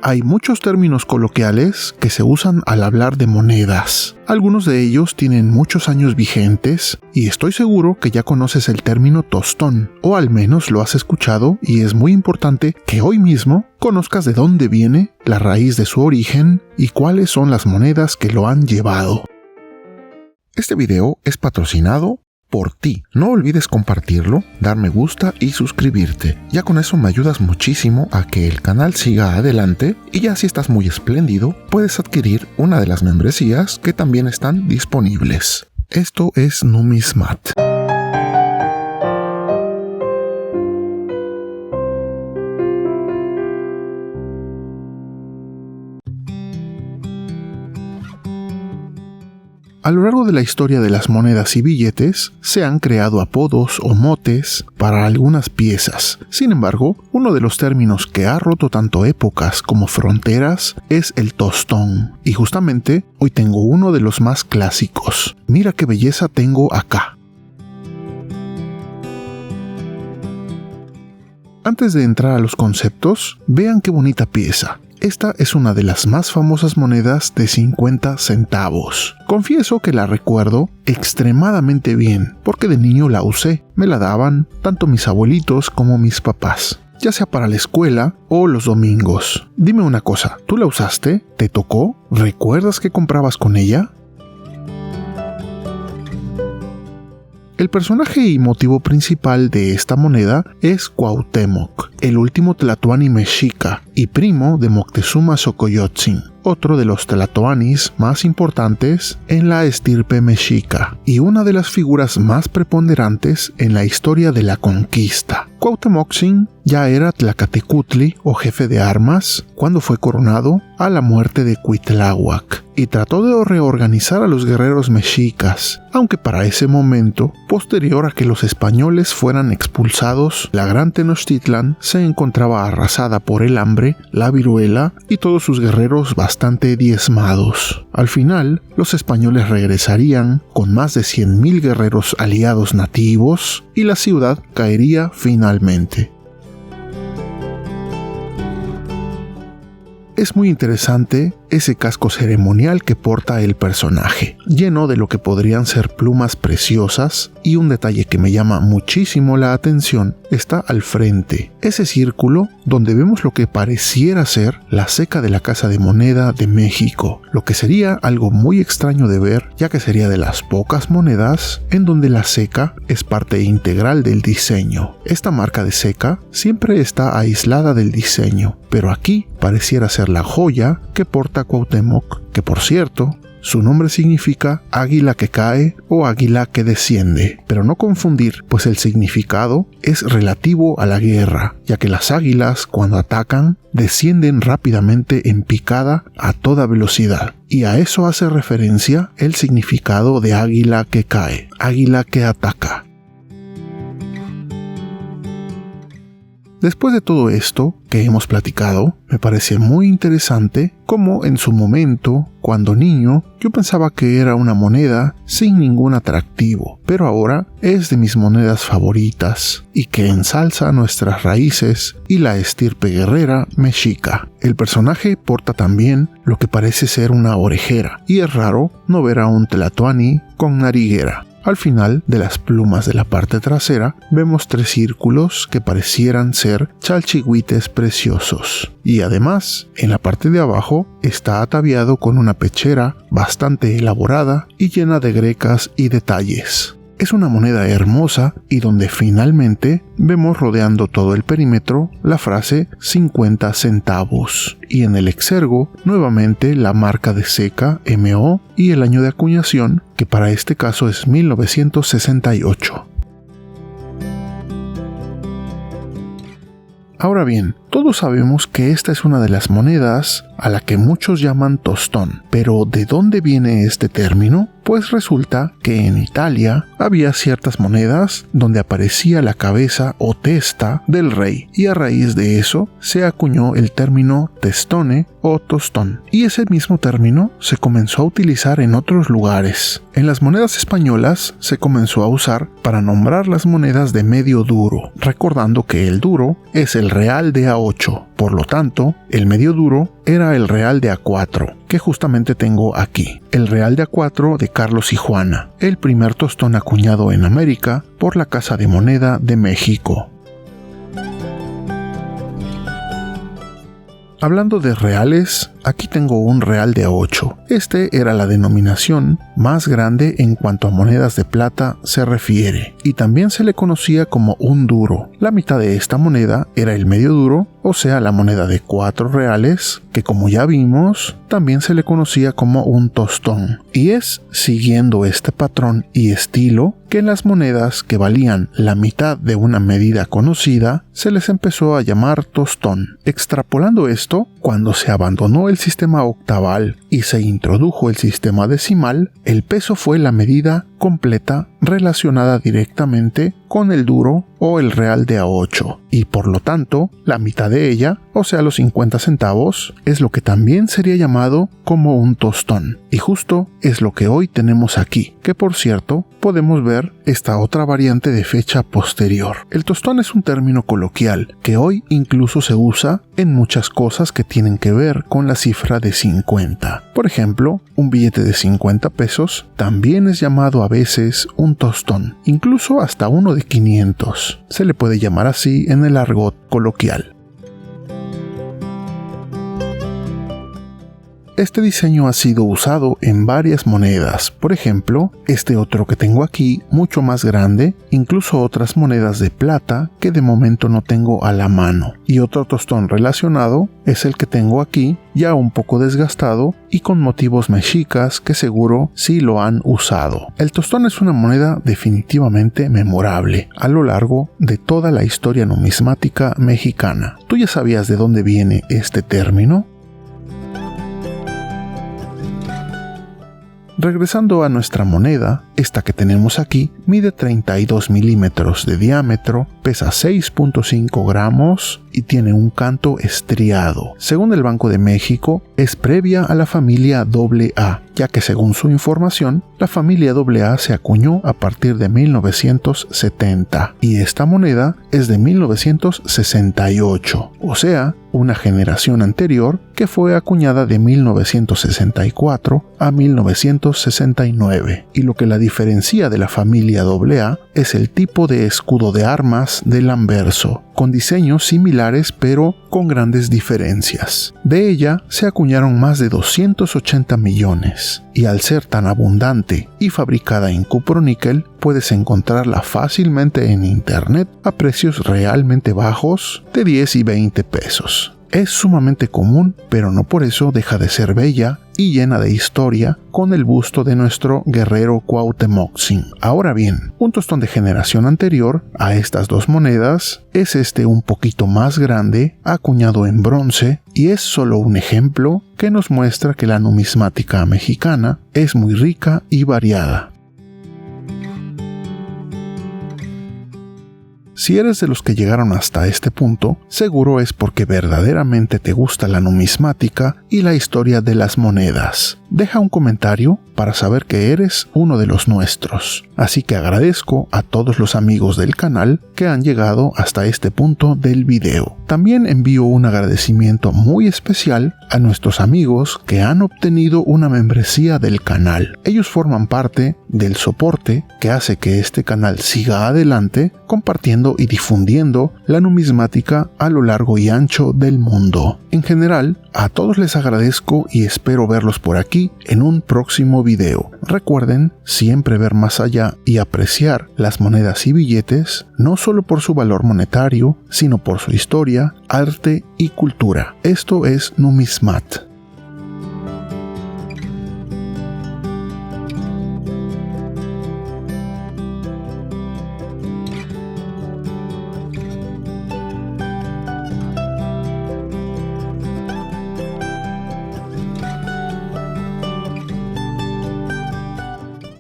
Hay muchos términos coloquiales que se usan al hablar de monedas. Algunos de ellos tienen muchos años vigentes y estoy seguro que ya conoces el término tostón, o al menos lo has escuchado, y es muy importante que hoy mismo conozcas de dónde viene, la raíz de su origen y cuáles son las monedas que lo han llevado. Este video es patrocinado por ti. No olvides compartirlo, dar me gusta y suscribirte. Ya con eso me ayudas muchísimo a que el canal siga adelante, y ya si estás muy espléndido, puedes adquirir una de las membresías que también están disponibles. Esto es Numismat. A lo largo de la historia de las monedas y billetes, se han creado apodos o motes para algunas piezas. Sin embargo, uno de los términos que ha roto tanto épocas como fronteras es el tostón. Y justamente hoy tengo uno de los más clásicos. Mira qué belleza tengo acá. Antes de entrar a los conceptos, vean qué bonita pieza. Esta es una de las más famosas monedas de 50 centavos. Confieso que la recuerdo extremadamente bien, porque de niño la usé. Me la daban tanto mis abuelitos como mis papás, ya sea para la escuela o los domingos. Dime una cosa, ¿tú la usaste? ¿Te tocó? ¿Recuerdas qué comprabas con ella? El personaje y motivo principal de esta moneda es Cuauhtémoc, el último tlatoani mexica y primo de Moctezuma Xocoyotzin, otro de los tlatoanis más importantes en la estirpe mexica y una de las figuras más preponderantes en la historia de la conquista. Cuauhtémoc ya era Tlacatecutli o jefe de armas cuando fue coronado a la muerte de Cuitláhuac y trató de reorganizar a los guerreros mexicas, aunque para ese momento, posterior a que los españoles fueran expulsados, la gran Tenochtitlan se encontraba arrasada por el hambre, la viruela y todos sus guerreros bastante diezmados. Al final, los españoles regresarían con más de 100,000 guerreros aliados nativos y la ciudad caería finalmente. Es muy interesante ese casco ceremonial que porta el personaje, lleno de lo que podrían ser plumas preciosas, y un detalle que me llama muchísimo la atención está al frente, ese círculo donde vemos lo que pareciera ser la ceca de la Casa de Moneda de México, lo que sería algo muy extraño de ver, ya que sería de las pocas monedas en donde la ceca es parte integral del diseño. Esta marca de ceca siempre está aislada del diseño, pero aquí pareciera ser la joya que porta Cuauhtémoc, que por cierto, su nombre significa águila que cae o águila que desciende, pero no confundir, pues el significado es relativo a la guerra, ya que las águilas, cuando atacan, descienden rápidamente en picada a toda velocidad, y a eso hace referencia el significado de águila que cae, águila que ataca. Después de todo esto que hemos platicado, me parece muy interesante cómo en su momento, cuando niño, yo pensaba que era una moneda sin ningún atractivo, pero ahora es de mis monedas favoritas y que ensalza nuestras raíces y la estirpe guerrera mexica. El personaje porta también lo que parece ser una orejera, y es raro no ver a un tlatoani con nariguera. Al final de las plumas de la parte trasera vemos 3 círculos que parecieran ser chalchihuites preciosos, y además en la parte de abajo está ataviado con una pechera bastante elaborada y llena de grecas y detalles. Es una moneda hermosa y donde finalmente vemos rodeando todo el perímetro la frase 50 centavos y en el exergo nuevamente la marca de ceca MO y el año de acuñación, que para este caso es 1968. Ahora bien, todos sabemos que esta es una de las monedas a la que muchos llaman tostón, pero ¿de dónde viene este término? Pues resulta que en Italia había ciertas monedas donde aparecía la cabeza o testa del rey, y a raíz de eso se acuñó el término testone o tostón, y ese mismo término se comenzó a utilizar en otros lugares. En las monedas españolas se comenzó a usar para nombrar las monedas de medio duro, recordando que el duro es el real de ahora A8. Por lo tanto, el medio duro era el real de A4, que justamente tengo aquí. El real de A4 de Carlos y Juana, el primer tostón acuñado en América por la Casa de Moneda de México. Hablando de reales, aquí tengo un real de A8. Este era la denominación más grande en cuanto a monedas de plata se refiere, y también se le conocía como un duro. La mitad de esta moneda era el medio duro, o sea, la moneda de 4 reales, que como ya vimos, también se le conocía como un tostón. Y es siguiendo este patrón y estilo que en las monedas que valían la mitad de una medida conocida se les empezó a llamar tostón. Extrapolando esto, cuando se abandonó el sistema octaval y se introdujo el sistema decimal, el peso fue la medida completa relacionada directamente con el duro o el real de A8, y por lo tanto, la mitad de ella, o sea los 50 centavos, es lo que también sería llamado como un tostón, y justo es lo que hoy tenemos aquí, que por cierto, podemos ver esta otra variante de fecha posterior. El tostón es un término coloquial que hoy incluso se usa en muchas cosas que tienen que ver con la cifra de 50. Por ejemplo, un billete de 50 pesos también es llamado a veces un tostón, incluso hasta uno de 500. Se le puede llamar así en el argot coloquial. Este diseño ha sido usado en varias monedas, por ejemplo, este otro que tengo aquí, mucho más grande, incluso otras monedas de plata que de momento no tengo a la mano. Y otro tostón relacionado es el que tengo aquí, ya un poco desgastado y con motivos mexicas que seguro sí lo han usado. El tostón es una moneda definitivamente memorable a lo largo de toda la historia numismática mexicana. ¿Tú ya sabías de dónde viene este término? Regresando a nuestra moneda, esta que tenemos aquí mide 32 milímetros de diámetro, pesa 6.5 gramos y tiene un canto estriado. Según el Banco de México, es previa a la familia AA, ya que según su información, la familia AA se acuñó a partir de 1970 y esta moneda es de 1968, o sea, una generación anterior que fue acuñada de 1964 a 1969, y lo que la diferencia de la familia AA es el tipo de escudo de armas del anverso, con diseños similares pero con grandes diferencias. De ella se acuñaron más de 280 millones, y al ser tan abundante y fabricada en cuproníquel, puedes encontrarla fácilmente en internet a precios realmente bajos de 10 y 20 pesos. Es sumamente común, pero no por eso deja de ser bella y llena de historia, con el busto de nuestro guerrero Cuauhtémoc-Zin. Ahora bien, un tostón de generación anterior a estas dos monedas es este un poquito más grande, acuñado en bronce, y es solo un ejemplo que nos muestra que la numismática mexicana es muy rica y variada. Si eres de los que llegaron hasta este punto, seguro es porque verdaderamente te gusta la numismática y la historia de las monedas. Deja un comentario para saber que eres uno de los nuestros. Así que agradezco a todos los amigos del canal que han llegado hasta este punto del video. También envío un agradecimiento muy especial a nuestros amigos que han obtenido una membresía del canal. Ellos forman parte del soporte que hace que este canal siga adelante, compartiendo y difundiendo la numismática a lo largo y ancho del mundo. En general, a todos les agradezco y espero verlos por aquí en un próximo video. Recuerden siempre ver más allá y apreciar las monedas y billetes, no solo por su valor monetario, sino por su historia, arte y cultura. Esto es Numismat.